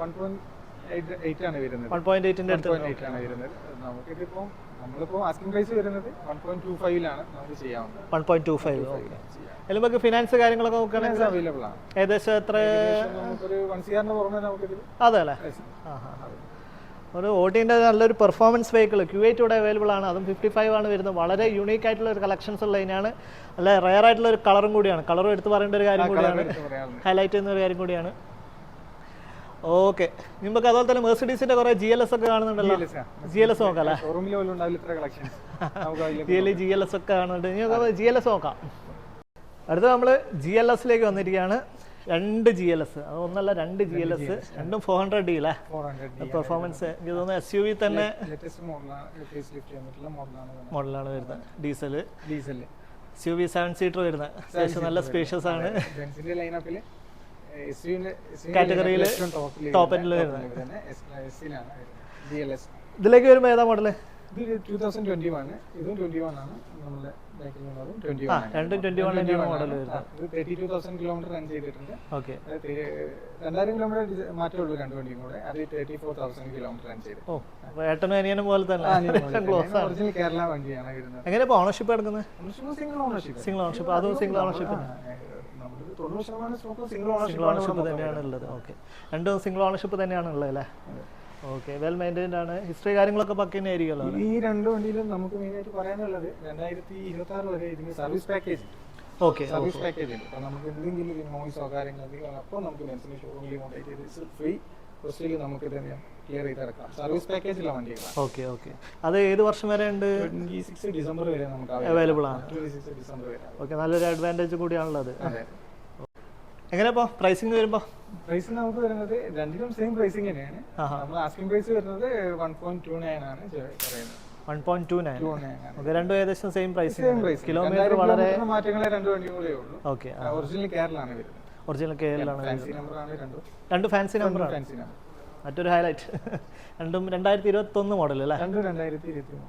1.8 ആണ് വരുന്നത്. 1.8ന്റെ അടുത്ത് ആണ് വരുന്നത്. നമുക്കിതിപ്പോൾ നമ്മളിപ്പോൾ ആസ്കിംഗ് പ്രൈസ് വരുന്നത് 1.25 നമുക്ക് ചെയ്യാവുന്നത്. 1.25. ഓക്കെ. അതിൽ നമുക്ക് ഫിനാൻസ് കാര്യങ്ങളൊക്കെ നോക്കുകയാണെങ്കിൽ അവൈലബിൾ ആണ്. ഏകദേശം എത്ര? നമുക്കൊരു 1 CR പുറമെ നമുക്കിത്. അതെ അല്ലേ? ഒരു ഓഡിൻ്റെ നല്ലൊരു പെർഫോമൻസ് വെഹിക്കിൾ Q8 ഇവിടെ അവൈലബിൾ ആണ്. അതും 55 ആണ് വരുന്നത്. വളരെ യൂണീക്ക് ആയിട്ടുള്ള ഒരു കളക്ഷൻസ് ഉള്ള ഇതിനാണ്. നല്ല റെയർ ആയിട്ടുള്ള ഒരു കളറും കൂടിയാണ്. കളറും എടുത്ത് പറയേണ്ട ഒരു കാര്യം കൂടിയാണ്, ഹൈലൈറ്റ് ചെയ്യുന്ന ഒരു കാര്യം കൂടിയാണ്. ഓക്കെ, നിങ്ങൾക്ക് അതുപോലെ തന്നെ മെർസിഡീസിന്റെ കുറെ GLS ഒക്കെ കാണുന്നുണ്ടല്ലോ. GLS നോക്കാം അല്ലേ? ഷോറൂമിൽ പോലും ഉണ്ടാവില്ല ഇത്ര കളക്ഷൻസ്. GLS ഒക്കെ കാണുന്നുണ്ട്. നിങ്ങൾക്ക് GLS നോക്കാം. അടുത്ത നമ്മൾ GLSലേക്ക് വന്നിരിക്കുകയാണ്. 2 GLS, അത് ഒന്നല്ല 2 GLS, രണ്ടും 400D അല്ലേ? പെർഫോമൻസ് എനിക്ക് തോന്നുന്നു SUV തന്നെ മോഡലാണ് വരുന്നത്. ഡീസൽ SUV 7 സീറ്റർ വരുന്നത്, അത്യാവശ്യം നല്ല സ്പേഷ്യസ് ആണ്. കാറ്റഗറിയിൽ ടോപ്പ് എൻഡിൽ വരുന്നത്. ഇതിലേക്ക് വരുമ്പോൾ ഏതാ മോഡല്? ഇത് 2021, ഇതും 21 ആണ്. നമ്മുടെ രണ്ടും 21 തന്നെയാണ് മോഡൽ വരുന്നത്. 32,000 കിലോമീറ്റർ റൺ ചെയ്തിട്ടുണ്ട്. ഓക്കെ, 2000 കിലോമീറ്റർ മാറ്റേ ഉള്ളൂ രണ്ട് വണ്ടിയും കൂടെ. അത് 34,000 കിലോമീറ്റർ റൺ ചെയ്തു. ഓ, അപ്പോൾ ഏട്ടനും അനിയനും പോലെ തന്നെ ഒറിജിനൽ കേരള വണ്ടിയാണ് വരുന്നത്. എങ്ങനെ ഇപ്പോൾ ഓണർഷിപ്പ് എടുക്കുന്നത്? Single ownership. അതും സിംഗിൾ ഓണർഷിപ്പ് സിംഗിൾ ഓണർഷിപ്പ് തന്നെയാണ് ഉള്ളത്. ഓക്കെ, രണ്ടും സിംഗിൾ ഓണർഷിപ്പ് തന്നെയാണ് ഉള്ളത് അല്ലേ? ഓക്കെ, വെൽ മെയിൻറ്റൈൻഡ് ആണ്. ഹിസ്റ്ററി കാര്യങ്ങളൊക്കെ പക്ക തന്നെ ആയിരിക്കുമല്ലോ. ഈ രണ്ട് വണ്ടിയിലും നമുക്ക് മെയിനായിട്ട് പറയാനുള്ളത് 2026 വരെ ഇതിന് service package. Okay, service package ഉണ്ട്. അപ്പോൾ നമുക്ക് എന്തെങ്കിലും നോയ്സോ കാര്യങ്ങളോ അപ്പോൾ നമുക്ക് നെൻസിന് ഷോറൂമിൽ കൊണ്ടുപോയിട്ട് ഇത് ഫ്രീ കോസ്റ്റിൽ നമുക്ക് തന്നെ ക്ലിയർ ചെയ്ത് ഇറക്കാം. സർവീസ് പാക്കേജിലുള്ള വണ്ടികളാണ്. ഓക്കെ, അത് ഏത് വർഷം വരെ ഉണ്ട്? 26 ഡിസംബർ വരെ നമുക്ക് അവൈലബിൾ ആണ്. 26 ഡിസംബർ വരെ. ഓക്കെ, നല്ലൊരു അഡ്വാൻറ്റേജ് കൂടിയാണുള്ളത്. എങ്ങനെയാ പ്രൈസിങ് വരുമ്പോ? പ്രൈസ് നമുക്ക് വരുന്നത് രണ്ടിലും സെയിം പ്രൈസിങ് തന്നെയാണ്. നമ്മൾ ആസ്കിംഗ് പ്രൈസ് വരുന്നത് 1.29 ആണ് പറയുന്നത്. 1.29. ഓക്കെ, രണ്ടും ഏകദേശം സെയിം പ്രൈസ്. കിലോമീറ്റർ വളരെ മാറ്റങ്ങളെ രണ്ട് വണ്ടിയും കൂടെ ഉള്ളൂ. ഓക്കെ, ഒറിജിനൽ കേരളമാണ് വരുന്നത്. ഒറിജിനൽ കേരളമാണ്. ഫാൻസി നമ്പറാണ് രണ്ടും. രണ്ട് ഫാൻസി നമ്പറാണ്. ഫാൻസി നമ്പർ മറ്റൊരു ഹൈലൈറ്റ്. രണ്ടും 2021 മോഡൽ അല്ലേ? രണ്ടും 2023.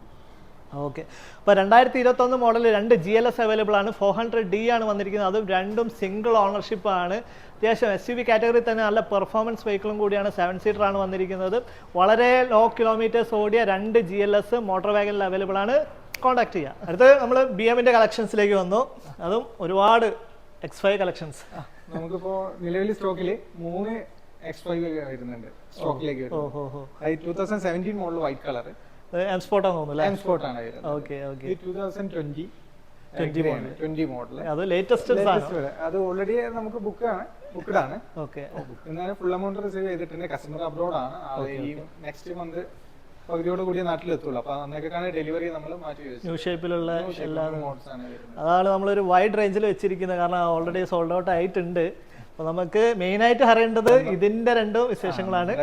ഓക്കെ, അപ്പോൾ 2021 മോഡൽ 2 GLS അവൈലബിൾ ആണ്. 400D ആണ് വന്നിരിക്കുന്നത്. അതും രണ്ടും സിംഗിൾ ഓണർഷിപ്പ് ആണ്. അത്യാവശ്യം SUV കാറ്റഗറി തന്നെ നല്ല പെർഫോമൻസ് വെഹിക്കിളും കൂടിയാണ്. 7 സീറ്റർ ആണ് വന്നിരിക്കുന്നത്. വളരെ ലോ കിലോമീറ്റേഴ്സ് ഓടിയ 2 GLS മോട്ടോർ വാഗനിൽ അവൈലബിൾ ആണ്. കോൺടാക്ട് ചെയ്യുക. അടുത്ത് നമ്മൾ BMന്റെ കളക്ഷൻസിലേക്ക് വന്നു. അതും ഒരുപാട് X5 കളക്ഷൻസ്. നമുക്കിപ്പോൾ നിലവിൽ സ്റ്റോക്കിൽ 3 X5 വരുന്നുണ്ട് സ്റ്റോക്കിലേക്ക്. 2017 model white colour M Sport ആണ് തോന്നുന്നു. M Sport ആണ്. Okay, 2020 model. അത് ലേറ്റസ്റ്റ് ആണ്. അത് ഓൾറെഡി നമുക്ക് ബുക്ക്ഡ് ആണ്. ഓക്കെ, എന്നാലും ഫുൾ എമൗണ്ട് റിസീവ് ചെയ്തിട്ടുണ്ട്. കസ്റ്റമർ അബ്രോഡ് ആണ്. ഈ നെക്സ്റ്റ് മന്ത് പകുതിയോട് കൂടിയ നാട്ടിലെത്തുള്ളൂ. അപ്പൊ അന്നേക്കാണ് ഡെലിവറി നമ്മൾ മാറ്റി വെച്ചു. ന്യൂ ഷേപ്പിലുള്ള എല്ലാ അതാണ് നമ്മളൊരു വൈഡ് റേഞ്ചിൽ വെച്ചിരിക്കുന്നത്. കാരണം ഓൾറെഡി സോൾഡ് ഔട്ട് ആയിട്ടുണ്ട്. അപ്പൊ നമുക്ക് മെയിൻ ആയിട്ട് അറിയേണ്ടത് ഇതിന്റെ 2 വിശേഷങ്ങളാണ്.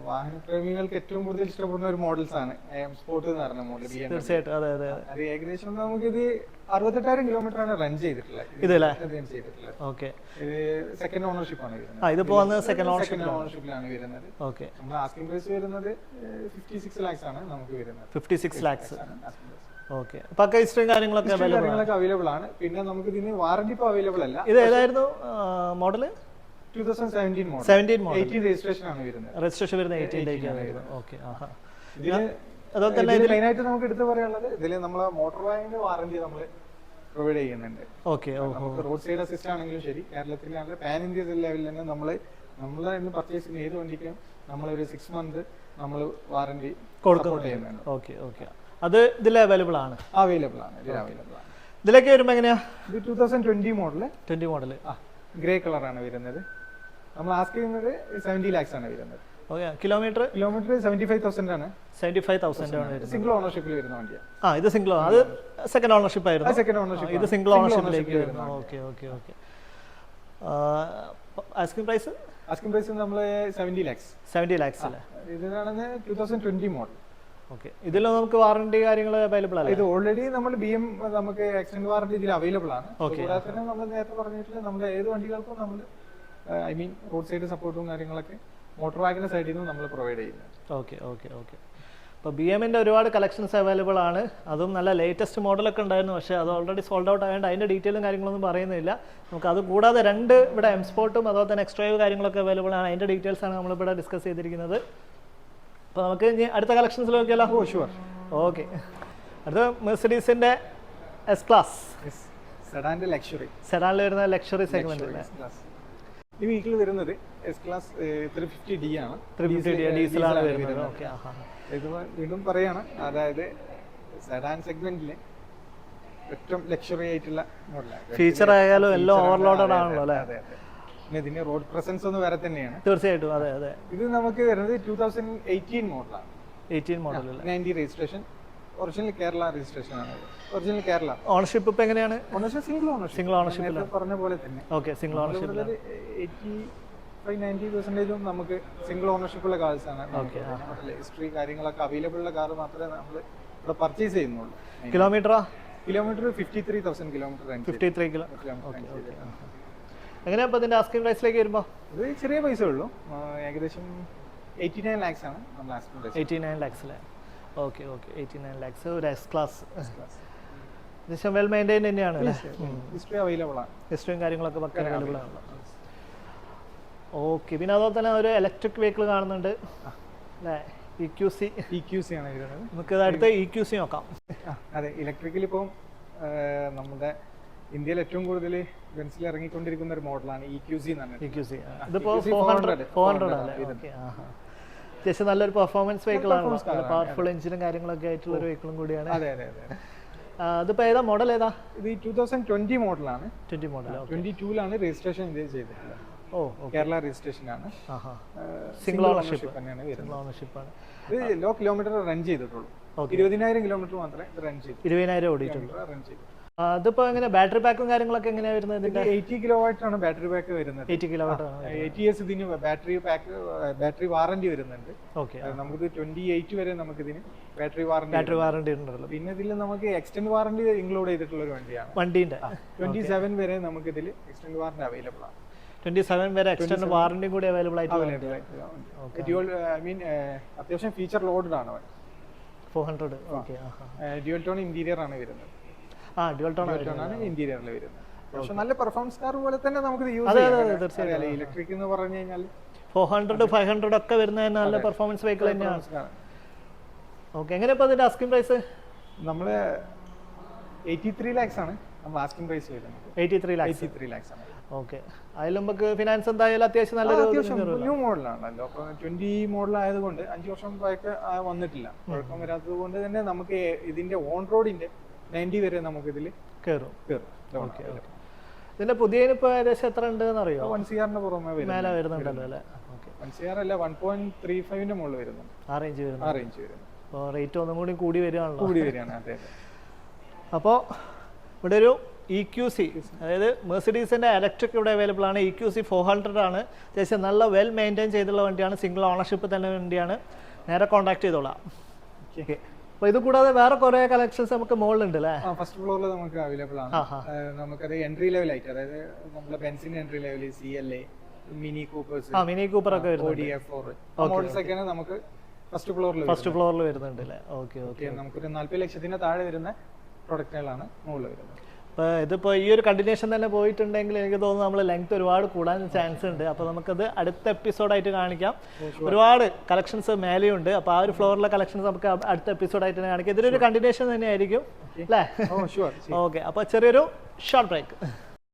വാഹനപ്രേമികൾക്ക് ഏറ്റവും കൂടുതൽ ഇഷ്ടപ്പെടുന്ന ഒരു മോഡൽസ് ആണ് M Sport എന്ന് പറഞ്ഞ മോഡൽ. തീർച്ചയായിട്ടും, അതെ. അത് ഏകദേശം നമുക്കിത് 68,000 കിലോമീറ്റർ ആണ് റൺ ചെയ്തിട്ടുള്ളത്. ഇതല്ലേ? ഓക്കെ, ഇത് സെക്കൻഡ് ഓണർഷിപ്പ് ആണ് വരുന്നത്. ഇതിപ്പോ വന്ന് സെക്കൻഡ് ഓണർഷിപ്പിലാണ് വരുന്നത്. ഓക്കെ, നമ്മുടെ ആസ്കിംഗ് പ്രൈസ് വരുന്നത് 56 lakhs ആണ് നമുക്ക് വരുന്നത്. 56 lakhs. ഓക്കെ, പക്ക ഹിസ്റ്ററിയും കാര്യങ്ങളൊക്കെ അവൈലബിൾ ആണ്. പിന്നെ നമുക്ക് ഇതിന് വാറന്റി ഇപ്പോൾ അവൈലബിൾ അല്ല. ഇത് ഏതായിരുന്നു മോഡല്? 2017 മോഡൽ. 17 മോഡൽ. 18 രജിസ്ട്രേഷൻ ആണ് വരുന്നത്. രജിസ്ട്രേഷൻ വരുന്നത് 18 വരുന്നത്. ഓക്കെ, അതുപോലെ തന്നെ ഇതിൽ മെയിനായിട്ട് നമുക്ക് എടുത്ത് പറയാനുള്ളത് ഇതിൽ നമ്മളെ മോട്ടോർ വാഗന്റെ വാറന്റി നമ്മൾ പ്രൊവൈഡ് ചെയ്യുന്നുണ്ട്. ഓക്കെ, നമുക്ക് റോഡ് സൈഡ് അസിസ്റ്റ് ആണെങ്കിലും ശരി, കേരളത്തിലെ പാൻ ഇന്ത്യ ലെവലിൽ തന്നെ നമ്മളെ പർച്ചേസ് ചെയ്യുന്ന ഏത് വണ്ടിക്കും നമ്മളൊരു 6 month നമ്മൾ വാറന്റി കൊടുക്കുന്നുണ്ട്. ഓക്കെ, അത് ഇതിൽ അവൈലബിൾ ആണ്. ഇതിലേക്ക് വരുമ്പോൾ എങ്ങനെയാ? ഇത് 2020 മോഡൽ. 20 മോഡൽ ഗ്രേ കളർ ആണ് വരുന്നത്. നമ്മൾ ആസ്ക് ചെയ്യുന്നത് 70 lakhs ആണ് വരുന്നത്. കിലോമീറ്റർ 75,000 ആണ്. 75,000 ആണ് വരുന്നത്. സിംഗിൾ ഓണർഷിപ്പിൽ വരുന്ന വണ്ടിയാണ്. ഇത് സിംഗിൾ, അത് സെക്കൻഡ് ഓണർഷിപ്പ് ആയിരുന്നു. Second ownership. ഇത് സിംഗിൾ ഓണർഷിപ്പിലേക്ക് വരുന്നു. ഓക്കെ. ആസ്കിംഗ് പ്രൈസ് നമ്മൾ 70 lakhs. 70 lakhs അല്ലേ? ഇതാണ് 2020 മോഡൽ. ഓക്കെ, ഇതിൽ നമുക്ക് വാറന്റി കാര്യങ്ങൾ അവൈലബിൾ അല്ല? ഇത് ഓൾറെഡി നമ്മൾ BM നമുക്ക് എക്സ്റ്റൻഡ് വാറന്റി ഇതിൽ അവൈലബിൾ ആണ്. കൂടാതെ തന്നെ നമ്മൾ നേരത്തെ പറഞ്ഞിട്ടുള്ള നമ്മുടെ ഏത് വണ്ടികൾക്കും നമ്മൾ റോഡ് സൈഡ് സപ്പോർട്ടും കാര്യങ്ങളൊക്കെ മോട്ടോർ വാഗന്റെ സൈഡിൽ നിന്ന് നമ്മൾ പ്രൊവൈഡ് ചെയ്യുന്നത്. ഓക്കെ. അപ്പോൾ BMന്റെ ഒരുപാട് കളക്ഷൻസ് അവൈലബിൾ ആണ്. അതും നല്ല ലേറ്റസ്റ്റ് മോഡലൊക്കെ ഉണ്ടായിരുന്നു. പക്ഷേ അത് ഓൾറെഡി സോൾഡ് ഔട്ട് ആയതുകൊണ്ട് അതിൻ്റെ ഡീറ്റെയിലും കാര്യങ്ങളൊന്നും പറയുന്നില്ല. നമുക്ക് അത് കൂടാതെ 2 ഇവിടെ M Sportഉം അതുപോലെ തന്നെ X5 കാര്യങ്ങളൊക്കെ അവൈലബിൾ ആണ്. അതിൻ്റെ ഡീറ്റെയിൽസ് ആണ് നമ്മളിവിടെ ഡിസ്കസ് ചെയ്തിരിക്കുന്നത്. അപ്പോൾ നമുക്ക് ഇനി അടുത്ത കളക്ഷൻസിൽ നോക്കിയാലോ? ഷുവർ. ഓക്കെ, അടുത്ത മെർസിഡീസിന്റെ S ക്ലാസ്. സെഡാനിൽ വരുന്ന ലക്ഷറി സെഗ്മെന്റ് അല്ലേ? ഈ വീക്കിൽ വരുന്നത് S ക്ലാസ് 350D ആണ്. 350D ഡീസലാണ് വരുന്നത്. ഓക്കെ, ഇത് വീണ്ടും പറയാണ്, അതായത് സെഡാൻ സെഗ്മെന്റിലെ ഏറ്റവും ലക്ഷറി ആയിട്ടുള്ള മോഡലാണ്. ഫീച്ചർ ആയാലും എല്ലാം ഓവർലോഡഡ് ആണല്ലോ അല്ലേ? പിന്നെ ഇതിന് റോഡ് പ്രസൻസ് ഒന്ന് വേറെ തന്നെയാണ്. തീർച്ചയായിട്ടും അതെ അതെ. ഇത് നമുക്ക് വരുന്നത് 2018 മോഡലാണ്. 18 മോഡൽ അല്ലേ? 90 രജിസ്ട്രേഷൻ, ഒറിജിനൽ കേരള രജിസ്ട്രേഷൻ ആണ്. ഒറിജിനൽ കേരള. ഓണർഷിപ്പ് ഇപ്പൊ എങ്ങനെയാണ്? Ownership single ownership. Single ownership പറഞ്ഞ പോലെ തന്നെ. ഓക്കെ, സിംഗിൾ ഓണർഷിപ്പ് 85-90% നമുക്ക് സിംഗിൾ ഓണർഷിപ്പുള്ള കാർസ് ആണ്. ഹിസ്റ്ററി കാര്യങ്ങളൊക്കെ അവൈലബിൾ ഉള്ള കാർ മാത്രമേ നമ്മൾ ഇവിടെ പർച്ചേസ് ചെയ്യുന്നുള്ളൂ. Kilometre 53,000 kilometre. 53 കിലോ. എങ്ങനെയാ ഇപ്പൊ ഇതിന്റെ ആസ്കിംഗ് പ്രൈസിലേക്ക് വരുമ്പോ? ഇത് ചെറിയ പൈസ ഉള്ളൂ, ഏകദേശം 89 lakhs ആണ് നമ്മൾ ആസ്കിംഗ് പ്രൈസ്. 89 lakhs അല്ലേ? ഓക്കെ ഓക്കെ, 89 lakhs ഒരു എസ് ക്ലാസ്. ഏകദേശം വെൽ മെയിൻറ്റൈൻ തന്നെയാണ്. ഹിസ്റ്ററി അവൈലബിൾ ആണ്, ഹിസ്റ്ററിയും കാര്യങ്ങളൊക്കെ പക്ക അവൈലബിൾ ആണ്. ഓക്കെ, പിന്നെ അതുപോലെ തന്നെ ഒരു ഇലക്ട്രിക് വെഹിക്കിൾ കാണുന്നുണ്ട് അല്ലേ? EQC ആണ് വരുന്നത്. നമുക്ക് അടുത്ത EQC നോക്കാം. അതെ, ഇലക്ട്രിക്കൽ ഇപ്പം നമ്മുടെ ഇന്ത്യയിൽ ഏറ്റവും കൂടുതൽ ബെൻസിൽ ഇറങ്ങിക്കൊണ്ടിരിക്കുന്ന ഒരു മോഡലാണ് EQC എന്ന് പറഞ്ഞത്. ഇതിപ്പോ 400 അല്ലേ? അത്യാവശ്യം നല്ലൊരു പെർഫോമൻസ് വെഹിക്കിൾ ആണ്, നല്ല പവർഫുൾ എഞ്ചിനും കാര്യങ്ങളൊക്കെ ആയിട്ടുള്ള ഒരു വെഹിക്കിളും കൂടിയാണ്. അതെ അതെ അതെ. ഇതിപ്പോ ഏതാ മോഡൽ? ഏതാ ഇത് 2020 മോഡലാണ്. 20 മോഡൽ. 22ലാണ് രജിസ്ട്രേഷൻ ചെയ്തിട്ടുള്ളത്. കേരള രജിസ്ട്രേഷൻ ആണ്. സിംഗിൾ ഓണർഷിപ്പ് തന്നെയാണ് വരുന്നത്. സിംഗിൾ ഓണർഷിപ്പ് ആണ്. ഇത് ലോ കിലോമീറ്റർ റൺ ചെയ്തിട്ടുള്ളൂ. 20,000 കിലോമീറ്റർ മാത്രമേ റൺ ചെയ്തു. 20,000 ഓടിയിട്ടുള്ളൂ. റൺ ചെയ്തു. അതിപ്പോ എങ്ങനെ ബാറ്ററി പാക്കും കാര്യങ്ങളൊക്കെ എങ്ങനെയാ വരുന്നത്? 80 കിലോവാട്ട് ആണ് ബാറ്ററി പാക്ക് വരുന്നത്. 80 കിലോവാട്ട്. 80 years ഇതിന് ബാറ്ററി പാക്ക്, ബാറ്ററി വാറന്റി വരുന്നുണ്ട്. ഓക്കെ, നമുക്ക് 28 വരെ നമുക്ക് ഇതിന് ബാറ്ററി വാറന്റി ഉണ്ടല്ലോ. പിന്നെ ഇതിൽ നമുക്ക് എക്സ്റ്റൻഡ് വാറന്റി ഇൻക്ലൂഡ് ചെയ്തിട്ടുള്ള ഒരു വണ്ടിയാണ്. വണ്ടിന്റെ 27 വരെ നമുക്ക് ഇതിൽ എക്സ്റ്റൻഡ് വാറന്റി അവൈലബിൾ ആണ്. 27 വരെ എക്സ്റ്റൻഡ് വാറന്റി കൂടി അവൈലബിൾ ആയിട്ട്. അത്യാവശ്യം ഫീച്ചർ ലോഡഡ് ആണ്. 400. ഓക്കെ, ഡ്യുവൽ ടോൺ ഇന്റീരിയർ ആണ് വരുന്നത്. ഡ്യുവൽ ടോൺ ആണ് ഇന്റീരിയറിൽ വരുന്നത്. പക്ഷെ നല്ല പെർഫോമൻസ് കാർ പോലെ തന്നെ നമുക്ക് യൂസ് ചെയ്യാം. ഇലക്ട്രിക് എന്ന് പറഞ്ഞു കഴിഞ്ഞാൽ 400 500 ഒക്കെ വരുന്ന നല്ല പെർഫോമൻസ് വെഹിക്കിൾ തന്നെയാണ്. ഓക്കെ, എങ്ങനെ ഇപ്പൊ അതിന്റെ ആസ്കിംഗ് പ്രൈസ്? നമ്മള് 83 lakhs ആണ് നമ്മൾ ആസ്കിംഗ് പ്രൈസ് വരുന്നത്. 83 lakhs ആണ്. ഓക്കെ, അതിൽ നമുക്ക് ഫിനാൻസ് എന്തായാലും അത്യാവശ്യം നല്ലൊരു ന്യൂ മോഡലാണല്ലോ. അപ്പൊ 20 മോഡൽ ആയതുകൊണ്ട് 5 വർഷം പഴക്കം വന്നിട്ടില്ല, കുഴപ്പം വരാത്തത് കൊണ്ട് തന്നെ നമുക്ക് ഇതിന്റെ ഓൺ റോഡിന്റെ 90 വരെ നമുക്ക് ഇതിൽ കയറും. ഇതിന്റെ പുതിയ ഇപ്പൊ ഏകദേശം എത്ര ഉണ്ട് എന്നറിയോ? 1 CR പുറമെ മേലെ വരുന്നുണ്ടല്ലോ അല്ലേ? 1 CR അല്ല, 1.35 മുകളിൽ വരുന്നുണ്ട്. ആ റേഞ്ച് വരുന്നു. അപ്പോൾ റേറ്റ് ഒന്നും കൂടി വരികയാണ്. അതെ. അപ്പോൾ ഇവിടെ ഒരു EQC, അതായത് മെർസിഡീസിന്റെ ഇലക്ട്രിക് ഇവിടെ അവൈലബിൾ ആണ്. EQC 400 ആണ്. അത്യാവശ്യം നല്ല വെൽ മെയിൻറ്റെയിൻ ചെയ്തുള്ള വണ്ടിയാണ്, സിംഗിൾ ഓണർഷിപ്പ് തന്നെ വണ്ടിയാണ്. നേരെ കോൺടാക്ട് ചെയ്തോളാം. ഓക്കെ, അപ്പോൾ ഇത് കൂടാതെ വേറെ കുറെ കളക്ഷൻസ് നമുക്ക് മുകളിലുണ്ട് അല്ലേ? ഫസ്റ്റ് ഫ്ലോറിൽ നമുക്ക് അവൈലബിൾ ആണ്. നമുക്കത് എൻട്രി ലെവൽ ആയിട്ട്, അതായത് നമ്മുടെ ബെൻസിന്റെ entry level, CLA, mini cooper ഒക്കെ മോഡൽസ് ഒക്കെയാണ് നമുക്ക് ഫസ്റ്റ് ഫ്ലോറിൽ വരുന്നുണ്ട് അല്ലേ? ഓക്കെ, നമുക്കൊരു 40 ലക്ഷത്തിന് താഴെ വരുന്ന പ്രൊഡക്റ്റുകളാണ് മുകളിൽ വരുന്നത്. അപ്പോൾ ഇതിപ്പോൾ ഈ ഒരു കണ്ടിന്യൂഷൻ തന്നെ പോയിട്ടുണ്ടെങ്കിൽ എനിക്ക് തോന്നുന്നു നമ്മൾ ലെങ്ത് ഒരുപാട് കൂടാൻ ചാൻസ് ഉണ്ട്. അപ്പോൾ നമുക്കത് അടുത്ത എപ്പിസോഡായിട്ട് കാണിക്കാം. ഒരുപാട് കളക്ഷൻസ് മേലെയുണ്ട്. അപ്പോൾ ആ ഒരു ഫ്ലോറിലെ കളക്ഷൻസ് നമുക്ക് അടുത്ത എപ്പിസോഡായിട്ട് തന്നെ കാണിക്കാം. ഇതിലൊരു കണ്ടിന്യൂഷൻ തന്നെയായിരിക്കും അല്ലേ? ഓക്കെ, അപ്പോൾ ചെറിയൊരു ഷോർട്ട് ബ്രേക്ക്.